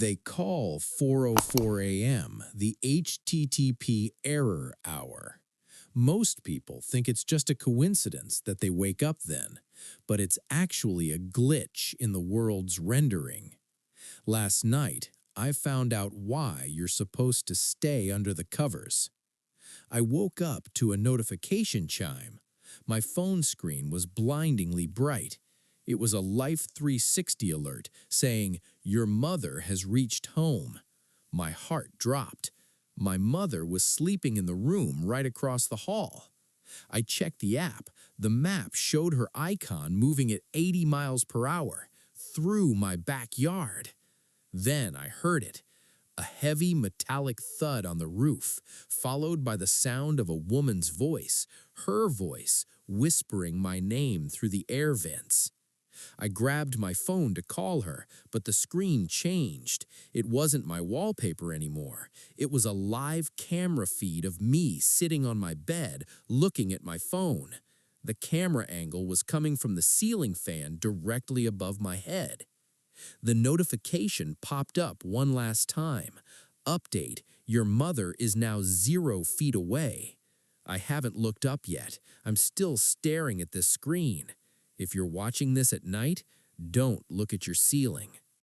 They call 4:04 a.m. the HTTP error hour. Most people think it's just a coincidence that they wake up then, but it's actually a glitch in the world's rendering. Last night, I found out why you're supposed to stay under the covers. I woke up to a notification chime. My phone screen was blindingly bright. It was a Life 360 alert saying, "Your mother has reached home." My heart dropped. My mother was sleeping in the room right across the hall. I checked the app. The map showed her icon moving at 80 miles per hour through my backyard. Then I heard it. A heavy metallic thud on the roof, followed by the sound of a woman's voice, her voice whispering my name through the air vents. I grabbed my phone to call her, but the screen changed. It wasn't my wallpaper anymore. It was a live camera feed of me sitting on my bed, looking at my phone. The camera angle was coming from the ceiling fan directly above my head. The notification popped up one last time. Update, your mother is now 0 feet away. I haven't looked up yet. I'm still staring at this screen. If you're watching this at night, don't look at your ceiling.